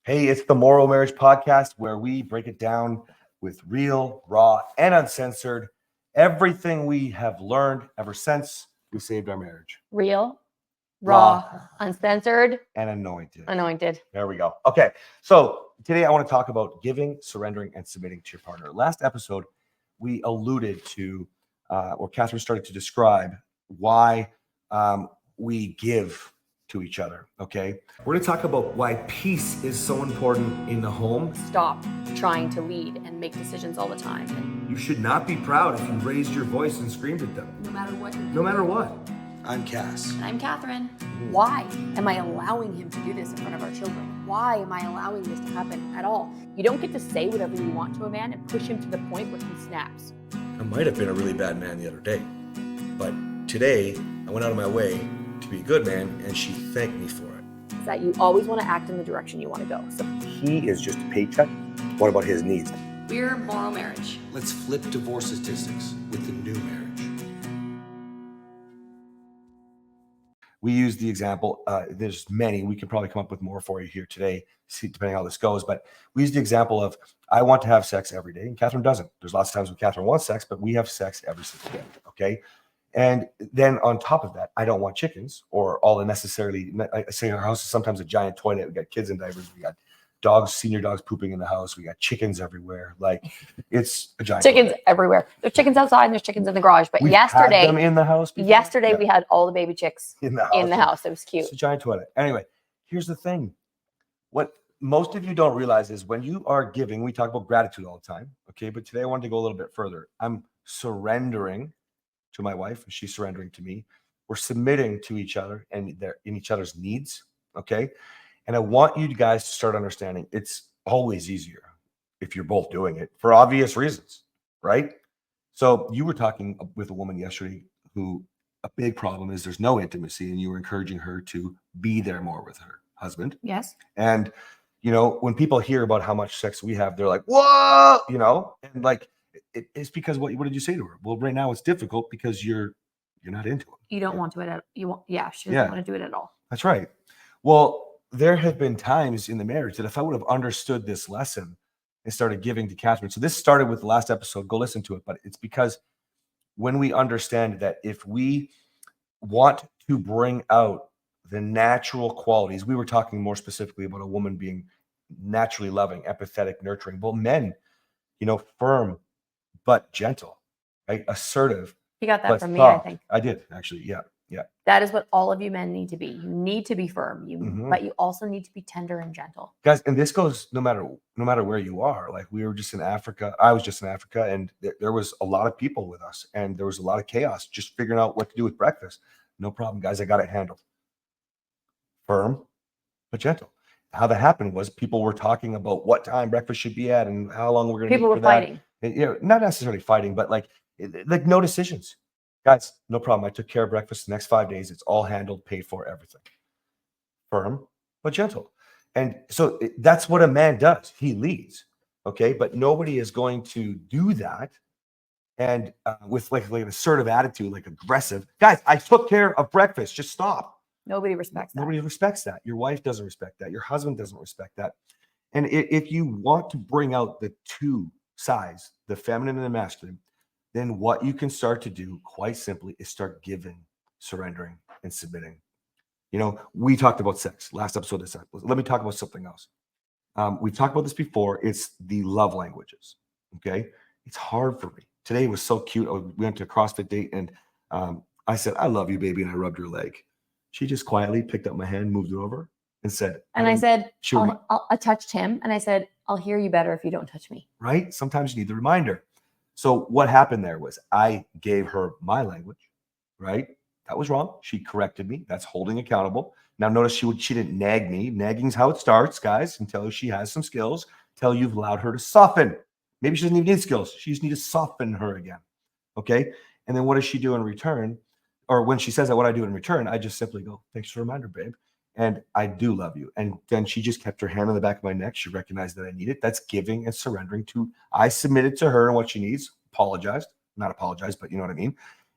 Hey, it's the MorrowMarriage podcast where we break it down with real, raw, and uncensored everything we have learned ever since we saved our marriage. Real, raw, uncensored, and anointed. Anointed. There we go. Okay, so today I want to talk about giving, surrendering, and submitting to your partner. Last episode, we alluded to, or Kathryn started to describe why we give to each other. Okay, we're going to talk about why peace is so important in the home. Stop trying to lead and make decisions all the time. And You should not be proud if you raised your voice and screamed at them. no matter what. No matter what. I'm Cass. And I'm Kathryn. Why am I allowing him to do this in front of our children? Why am I allowing this to happen at all? You don't get to say whatever you want to a man and push him to the point where he snaps. I might have been a really bad man the other day, but today I went out of my way to be a good man, and she thanked me for it. Is that you always want to act in the direction you want to go. So He is just a paycheck. What about his needs? we're MorrowMarriage. Let's flip divorce statistics with the new marriage. We use the example, there's many, we can probably come up with more for you here today, see, depending how this goes, but we use the example of, I want to have sex every day, and Kathryn doesn't. There's lots of times when Kathryn wants sex, but we have sex every single day, okay? And then on top of that, I don't want chickens or all the necessarily, I say our house is sometimes a giant toilet, we got kids in diapers, we got dogs, senior dogs pooping in the house, we got chickens everywhere, like it's a giant Chickens toilet. everywhere. There's chickens outside and there's chickens in the garage. But We've had yesterday, them in the house before. yesterday we had all the baby chicks in the house. in the house. It was cute. It's a giant toilet. Anyway, here's the thing. What most of you don't realize is when you are giving, we talk about gratitude all the time. Okay. But today I wanted to go a little bit further. I'm surrendering to my wife, and she's surrendering to me. We're submitting to each other and they're in each other's needs. Okay. And I want you guys to start understanding it's always easier if you're both doing it for obvious reasons, right? So you were talking with a woman yesterday who a big problem is there's no intimacy, and you were encouraging her to be there more with her husband. Yes. And, you know, when people hear about how much sex we have, they're like, whoa, you know, and like, it's because what did you say to her? Well, right now it's difficult because you're not into it. You don't want to it. You want. Yeah. She doesn't want to do it at all. That's right. Well, there have been times in the marriage that if I would have understood this lesson and started giving to Kathryn. So this started with the last episode. Go listen to it. But it's because when we understand that if we want to bring out the natural qualities, we were talking more specifically about a woman being naturally loving, empathetic, nurturing. Well, men, you know, firm but gentle, right? Assertive. You got that but from me, I soft. think. I did actually. Yeah. That is what all of you men need to be. You need to be firm. Mhm. But you also need to be tender and gentle. Guys, and this goes no matter where you are. Like we were just in Africa. I was just in Africa, and there was a lot of people with us, and there was a lot of chaos just figuring out what to do with breakfast. No problem, guys. I got it handled. Firm, but gentle. How that happened was people were talking about what time breakfast should be at and how long we're going to People were fighting. You know, not necessarily fighting, but like no decisions. Guys, no problem. I took care of breakfast the next 5 days. It's all handled, paid for, everything. Firm, but gentle. And so that's what a man does. He leads. Okay. But nobody is going to do that. And with like an assertive attitude, like aggressive. Guys, I took care of breakfast. Just stop. Nobody respects that. Nobody respects that. Your wife doesn't respect that. Your husband doesn't respect that. And if you want to bring out the two sides, the feminine and the masculine, then what you can start to do quite simply is start giving, surrendering, and submitting. You know, we talked about sex last episode. Let me talk about something else. We've talked about this before. It's the love languages. Okay. It's hard for me. Today was so cute. We went to a CrossFit date, and I said, I love you, baby. And I rubbed her leg. She just quietly picked up my hand, moved it over, and said, And I said, sure. I touched him, and I said, I'll hear you better if you don't touch me. Right? Sometimes you need the reminder. So what happened there was I gave her my language, right? That was wrong. She corrected me. That's holding accountable. Now notice she didn't nag me. Nagging's how it starts, guys, until she has some skills, until you've allowed her to soften. Maybe she doesn't even need skills. She just needs to soften her again. Okay. And then what does she do in return? Or when she says that, what I do in return, I just simply go, thanks for the reminder, babe. And I do love you. And then she just kept her hand on the back of my neck. She recognized that I need it. That's giving and surrendering to, I submitted to her and what she needs, not apologized, but you know what I mean?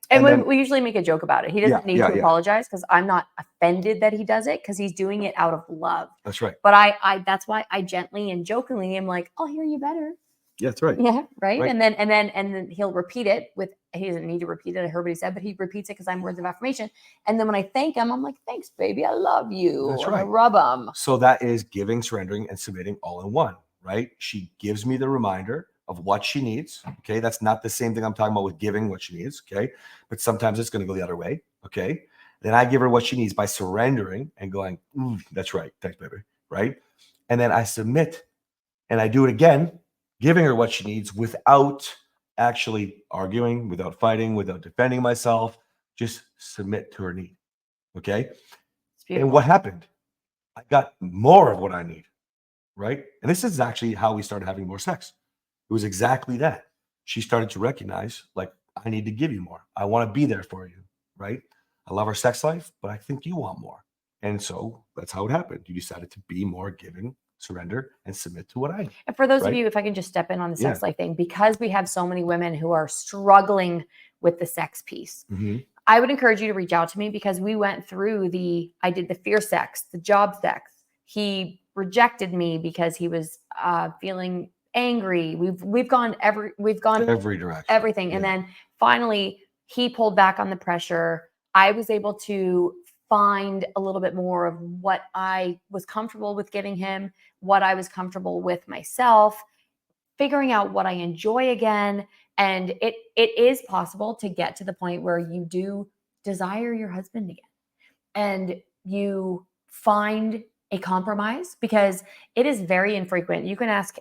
And then- we usually make a joke about it. He doesn't need to apologize because I'm not offended that he does it because he's doing it out of love. That's right. But I that's why I gently and jokingly am like, I'll hear you better. Yeah, that's right. Yeah, right. Right. And then he'll repeat it with, he doesn't need to repeat it. I heard what he said, but he repeats it because I'm words of affirmation. And then when I thank him, I'm like, thanks, baby. I love you. That's And I right. rub him. So that is giving, surrendering, and submitting all in one, right? She gives me the reminder of what she needs. Okay. That's not the same thing I'm talking about with giving what she needs. Okay. But sometimes it's going to go the other way. Okay. Then I give her what she needs by surrendering and going, ooh, that's right. Thanks, baby. Right. And then I submit and I do it again, giving her what she needs without actually arguing, without fighting, without defending myself. Just submit to her need. Okay. It's beautiful. And what happened? I got more of what I need. Right. And this is actually how we started having more sex. It was exactly that. She started to recognize, like, I need to give you more. I want to be there for you. Right. I love our sex life, but I think you want more. And so that's how it happened. You decided to be more giving, surrender, and submit to what I need. And for those Right? of you, if I can just step in on the sex Yeah. life thing, because we have so many women who are struggling with the sex piece, Mhm. I would encourage you to reach out to me because we went through I did the fear sex, the job sex. He rejected me because he was feeling angry. We've gone every Direction. everything. And then finally he pulled back on the pressure. I was able to find a little bit more of what I was comfortable with giving him, what I was comfortable with myself, figuring out what I enjoy again. And it is possible to get to the point where you do desire your husband again and you find a compromise, because it is very infrequent. You can ask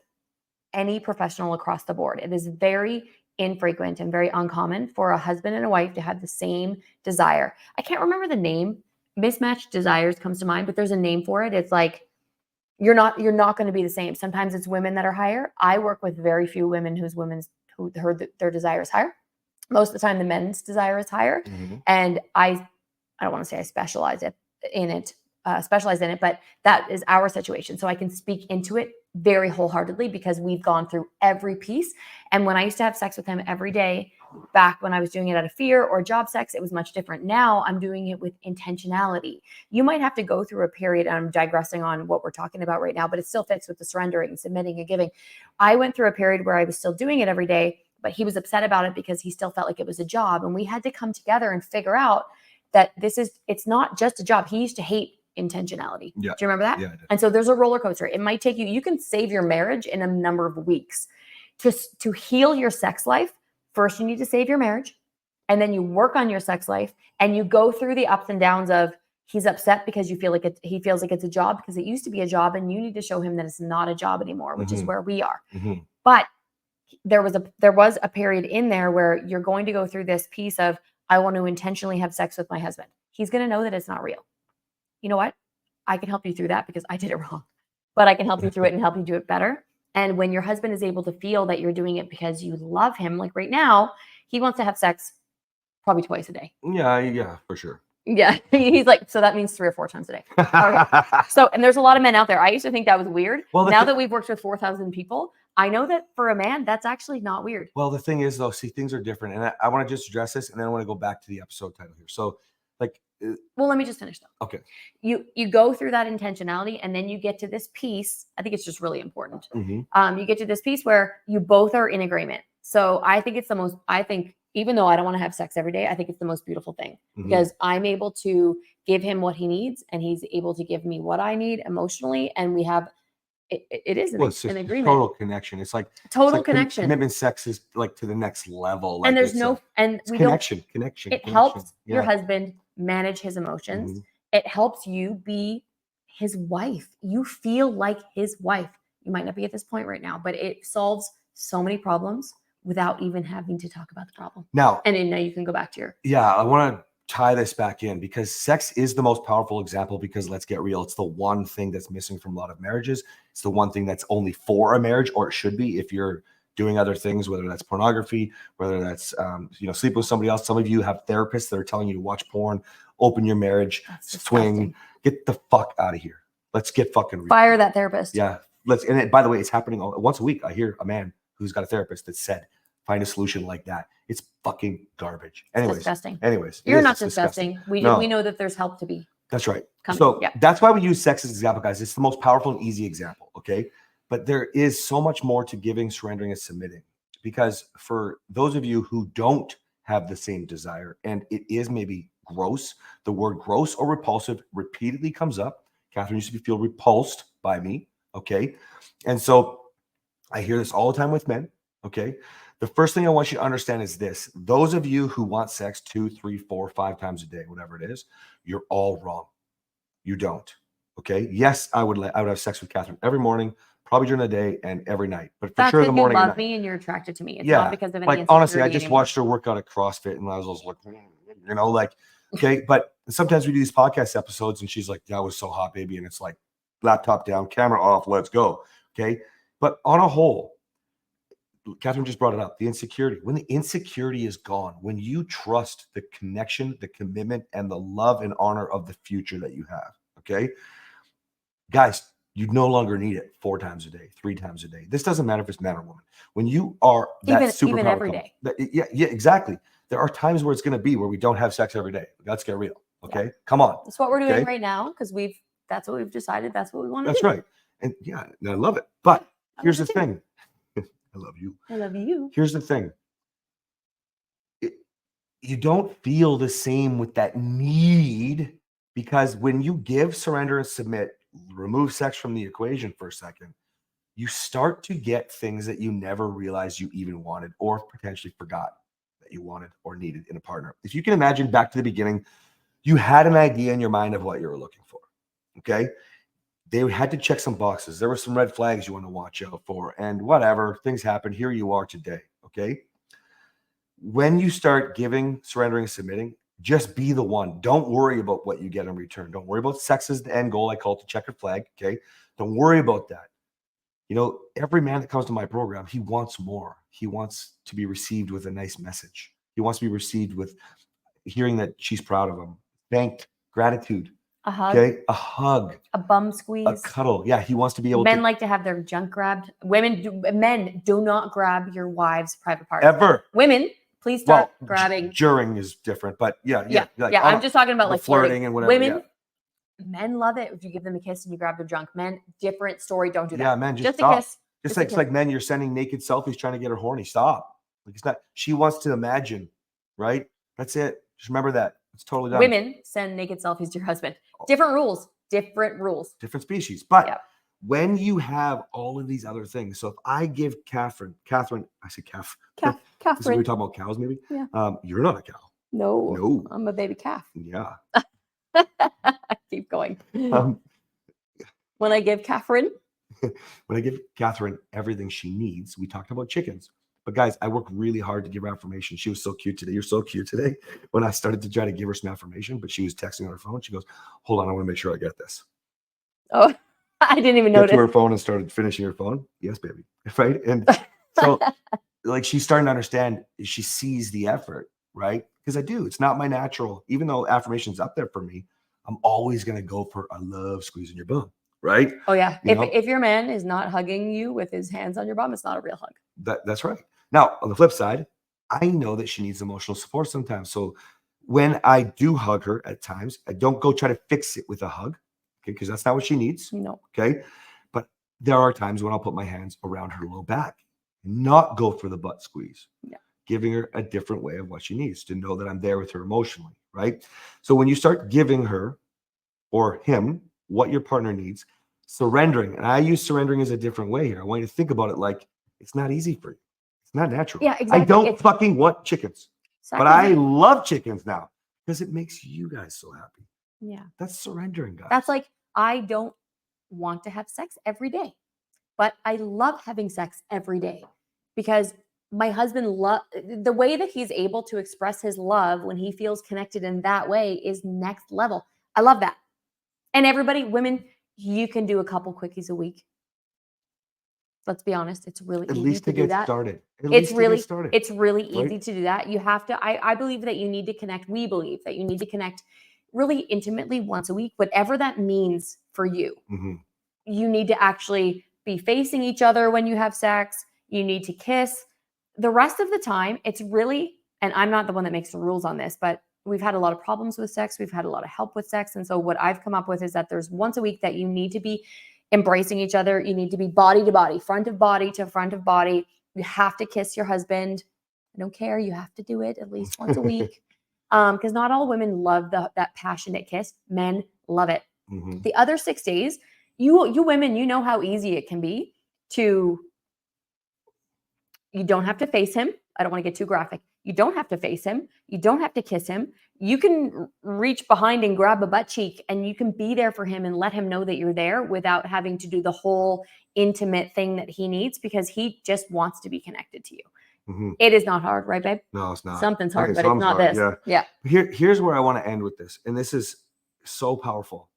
any professional across the board. It is very infrequent and very uncommon for a husband and a wife to have the same desire. I can't remember the name. Mismatched desires comes to mind, but there's a name for it. It's like you're not going to be the same. Sometimes it's women that are higher. I work with very few women who their desire is higher. Most of the time the men's desire is higher. Mhm. And I don't want to say I specialize in it, but that is our situation. So I can speak into it very wholeheartedly because we've gone through every piece. And when I used to have sex with him every day, back when I was doing it out of fear or job sex, it was much different. Now I'm doing it with intentionality. You might have to go through a period, and I'm digressing on what we're talking about right now, but it still fits with the surrendering, submitting, and giving. I went through a period where I was still doing it every day, but he was upset about it because he still felt like it was a job. And we had to come together and figure out that it's not just a job. He used to hate intentionality. Yeah. Do you remember that? Yeah, I did. And so there's a roller coaster. It might take you can save your marriage in a number of weeks. To heal your sex life, first you need to save your marriage, and then you work on your sex life, and you go through the ups and downs of he's upset because he feels like it's a job because it used to be a job, and you need to show him that it's not a job anymore, which is where we are. Mhm. But there was a period in there where you're going to go through this piece of, I want to intentionally have sex with my husband. He's going to know that it's not real. You know what? I can help you through that because I did it wrong, but I can help you through it and help you do it better. And when your husband is able to feel that you're doing it because you love him, like right now, he wants to have sex probably twice a day. Yeah, for sure. Yeah. He's like, so that means 3 or 4 times a day. Okay. So, and there's a lot of men out there. I used to think that was weird. Well, now that we've worked with 4,000 people, I know that for a man, that's actually not weird. Well, the thing is, though, see, things are different. And I want to just address this, and then I want to go back to the episode title here. So, like, Well, let me just finish though. okay. You go through that intentionality, and then you get to this piece. I think it's just really important. Mhm. You get to this piece where you both are in agreement. So I think even though I don't want to have sex every day, I think it's the most beautiful thing Mhm. because I'm able to give him what he needs, and he's able to give me what I need emotionally. And we have, it is Well, it's an just agreement. total connection. It's like Total it's like connection. Commitment sex is like to the next level. Like And there's it's no, like, and it's we connection. it helps your husband manage his emotions. Mhm. It helps you be his wife. You feel like his wife. You might not be at this point right now, but it solves so many problems without even having to talk about the problem. Now, And then now you can go back to your, yeah, I want to tie this back in because sex is the most powerful example because let's get real. It's the one thing that's missing from a lot of marriages. It's the one thing that's only for a marriage, or it should be if you're doing other things, whether that's pornography, whether that's, sleep with somebody else. Some of you have therapists that are telling you to watch porn, open your marriage, that's swing, disgusting. get the fuck out of here. Let's get fucking real. Fire that therapist. Yeah. By the way, it's happening once a week. I hear a man who's got a therapist that said, find a solution like that. It's fucking garbage. Anyways, disgusting. anyways, it You're is, not it's disgusting. disgusting. No. We know that there's help to be. That's right. Coming. So Yeah. that's why we use sex as an example, guys. It's the most powerful and easy example. Okay. But there is so much more to giving, surrendering, and submitting. Because for those of you who don't have the same desire, and it is maybe gross, the word gross or repulsive repeatedly comes up. Kathryn used to feel repulsed by me. Okay. And so I hear this all the time with men. Okay. The first thing I want you to understand is this. Those of you who want sex 2, 3, 4, 5 times a day, whatever it is, you're all wrong. You don't. Okay. Yes, I would have sex with Kathryn every morning, probably during the day and every night. But for That's sure in the because you morning. love me and you're attracted to me. It's Yeah, not because of any like honestly, I insecurity just anymore. watched her work out at CrossFit and I was like, you know, like, okay. But sometimes we do these podcast episodes and she's like, that was so hot, baby. And it's like laptop down, camera off, let's go. Okay. But on a whole, Kathryn just brought it up, the insecurity. When the insecurity is gone, when you trust the connection, the commitment, and the love and honor of the future that you have, okay? Guys, you no longer need it 4 times a day, 3 times a day. This doesn't matter if it's man or woman. When you are that Even every day. yeah, exactly. There are times where it's going to be where we don't have sex every day. Let's get real, okay? Yeah. Come on. That's what we're doing okay? right now because that's what we've decided. That's what we want to do. That's right. And yeah, I love it. But here's the thing. I love you. I love you. Here's the thing. You don't feel the same with that need because when you give, surrender, and submit, remove sex from the equation for a second, you start to get things that you never realized you even wanted or potentially forgot that you wanted or needed in a partner. If you can imagine back to the beginning, you had an idea in your mind of what you were looking for. Okay. They had to check some boxes. There were some red flags you want to watch out for, and whatever, things happen. Here you are today. Okay. When you start giving, surrendering, submitting, just be the one. Don't worry about what you get in return. Don't worry about sex as the end goal. I call it the checkered flag. Okay. Don't worry about that. You know, every man that comes to my program, he wants more. He wants to be received with a nice message. He wants to be received with hearing that she's proud of him, thanked, gratitude. A hug. Okay. A hug. A bum squeeze. A cuddle. Yeah. He wants to be able Men to. like to have their junk grabbed. Men do not grab your wives' private parts. Ever. Women, please start grabbing. During is different, but yeah. Like, I'm just talking about like flirting and whatever. Women, men love it if you give them a kiss and you grab their junk. Men, different story. Don't do that. Yeah, men, just a kiss. Just like men, you're sending naked selfies trying to get her horny. Stop. Like it's not. She wants to imagine, right? That's it. Just remember that. It's totally done. Women send naked selfies to your husband. Different rules. Different rules. Different species. But when you have all of these other things, so if I give Kathryn, I say calf. Kathryn. This is we talk about cows, maybe. Yeah. You're not a cow. No. I'm a baby calf. Yeah. Keep going. When I give Kathryn everything she needs, we talked about chickens. But guys, I work really hard to give her affirmation. She was so cute today. You're so cute today. When I started to try to give her some affirmation, but she was texting on her phone. She goes, hold on, I want to make sure I get this. Oh, I didn't even Get notice. to her phone and started finishing her phone. Yes, baby. Right. And so like she's starting to understand, she sees the effort, right? Because I do. It's not my natural, even though affirmation's up there for me, I'm always going to go for I love squeezing your bum. Right. Oh, yeah. If your man is not hugging you with his hands on your bum, it's not a real hug. That's right. Now, on the flip side, I know that she needs emotional support sometimes. So when I do hug her at times, I don't go try to fix it with a hug, okay, because that's not what she needs. No. Okay. But there are times when I'll put my hands around her low back, not go for the butt squeeze. Yeah. Giving her a different way of what she needs to know that I'm there with her emotionally. Right. So when you start giving her or him what your partner needs, surrendering, and I use surrendering as a different way here. I want you to think about it like it's not easy for you. It's not natural. Yeah, exactly. I don't fucking want chickens, but I love chickens now because it makes you guys so happy. Yeah. That's surrendering, guys. That's like, I don't want to have sex every day, but I love having sex every day because my husband the way that he's able to express his love when he feels connected in that way is next level. I love that. And everybody, women, you can do a couple quickies a week. Let's be honest. It's really easy to do that. Started. It's really easy to do that. You have to, I believe that you need to connect. We believe that you need to connect really intimately once a week, whatever that means for you. Mm-hmm. You need to actually be facing each other when you have sex. You need to kiss. the rest of the time, it's really, and I'm not the one that makes the rules on this, but we've had a lot of problems with sex. We've had a lot of help with sex. And so what I've come up with is that there's once a week that you need to be embracing each other. You need to be body to body, front of body to front of body. You have to kiss your husband. I don't care. You have to do it at least once a week. Because not all women love that passionate kiss. Men love it. Mhm. The other 6 days, you women, you know how easy it can be to, you don't have to face him. I don't want to get too graphic. You don't have to face him. You don't have to kiss him. You can reach behind and grab a butt cheek, and you can be there for him and let him know that you're there without having to do the whole intimate thing that he needs, because he just wants to be connected to you. Mhm. It is not hard, right, babe? No, it's not. Something's hard, Okay, but it's something's not hard, this. yeah. Yeah. Here's where I want to end with this, and this is so powerful.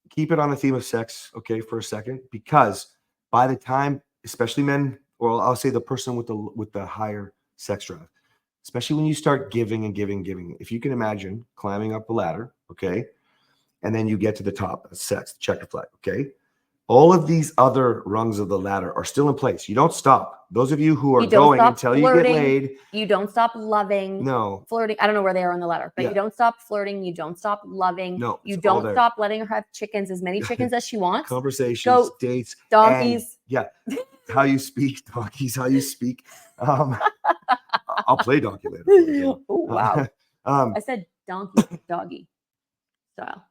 Keep it on the theme of sex, okay, for a second, because by the time, especially men, or I'll say the person with the higher sex drive, especially when you start giving and giving, if you can imagine climbing up the ladder, okay, and then you get to the top, that's sex, checker flag, okay. All of these other rungs of the ladder are still in place. You don't stop. Those of you who are You don't going stop until you flirting. get laid, You don't stop loving. no, Flirting. I don't know where they are on the ladder, but Yeah. you don't stop flirting. You don't stop loving. No, You it's all don't there. stop letting her have chickens, as many chickens as she wants. Conversations, Goats, dates, donkeys. and, yeah, how you speak, donkeys, how you speak. I'll play donkey later. for you. Oh, wow. Um, I said donkey, doggy style.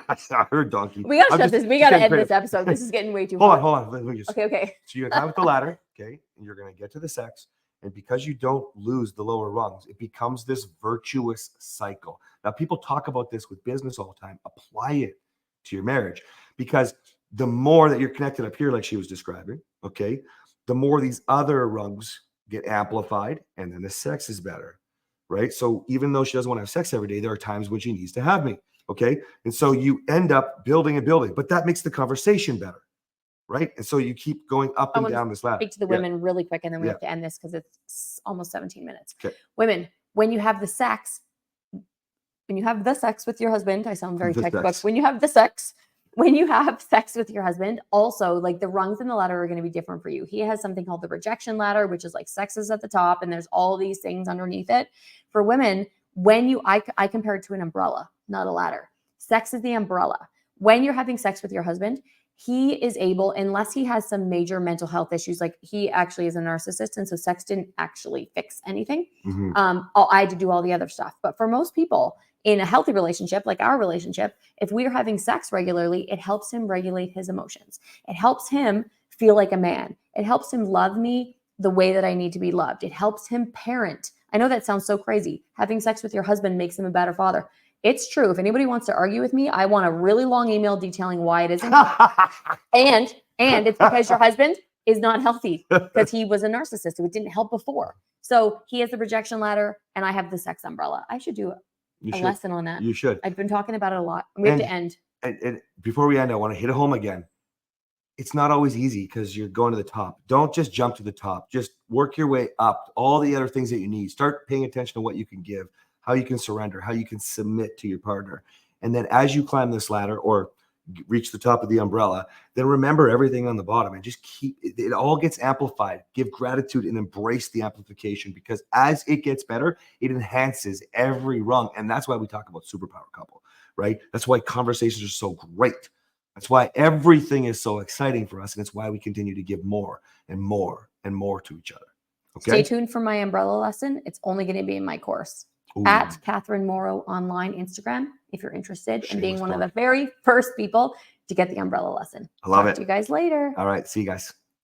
I heard donkey. We gotta I'm shut just- this. We just gotta getting end this creative. episode. This is getting way too Hold hot. on, hold on. Let me just, Okay. So you're gonna climb up the ladder, okay, and you're gonna get to the sex, and because you don't lose the lower rungs, it becomes this virtuous cycle. Now, people talk about this with business all the time. Apply it to your marriage, because the more that you're connected up here, like she was describing, okay, the more these other rungs get amplified, and then the sex is better, right? So even though she doesn't want to have sex every day, there are times when she needs to have me, okay? And so you end up building and building, but that makes the conversation better, right? And so you keep going up I and wanna down this ladder. Speak to the Yeah. women really quick, and then we Yeah. have to end this because it's almost 17 minutes. Okay. Women, when you have the sex, with your husband, I sound very The textbook. sex. When you have sex with your husband, also, like, the rungs in the ladder are going to be different for you. He has something called the rejection ladder, which is like sex is at the top, and there's all these things underneath it. For women, I compare it to an umbrella, not a ladder. Sex is the umbrella. When you're having sex with your husband, he is able, unless he has some major mental health issues, like he actually is a narcissist, and so sex didn't actually fix anything. Mhm. I had to do all the other stuff. But for most people in a healthy relationship, like our relationship, if we are having sex regularly, it helps him regulate his emotions. It helps him feel like a man. It helps him love me the way that I need to be loved. It helps him parent. I know that sounds so crazy. Having sex with your husband makes him a better father. It's true. If anybody wants to argue with me, I want a really long email detailing why it isn't. And it's because your husband is not healthy, because he was a narcissist, so it didn't help before. So he has the rejection ladder, and I have the sex umbrella. I should do You a should. lesson on that. You should. I've been talking about it a lot. We have to end. And before we end, I want to hit it home again. It's not always easy because you're going to the top. Don't just jump to the top. Just work your way up. All the other things that you need. Start paying attention to what you can give, how you can surrender, how you can submit to your partner. And then as you climb this ladder or reach the top of the umbrella, then remember everything on the bottom and just keep it all gets amplified. Give gratitude and embrace the amplification, because as it gets better, it enhances every rung. And that's why we talk about superpower couple, right? That's why conversations are so great. That's why everything is so exciting for us. And it's why we continue to give more and more and more to each other. Okay. Stay tuned for my umbrella lesson. It's only going to be in my course. Ooh. At Kathryn Morrow online Instagram, if you're interested in being Shameless one of plug. the very first people to get the umbrella lesson. I love Talk it. to you guys later. All right. See you guys.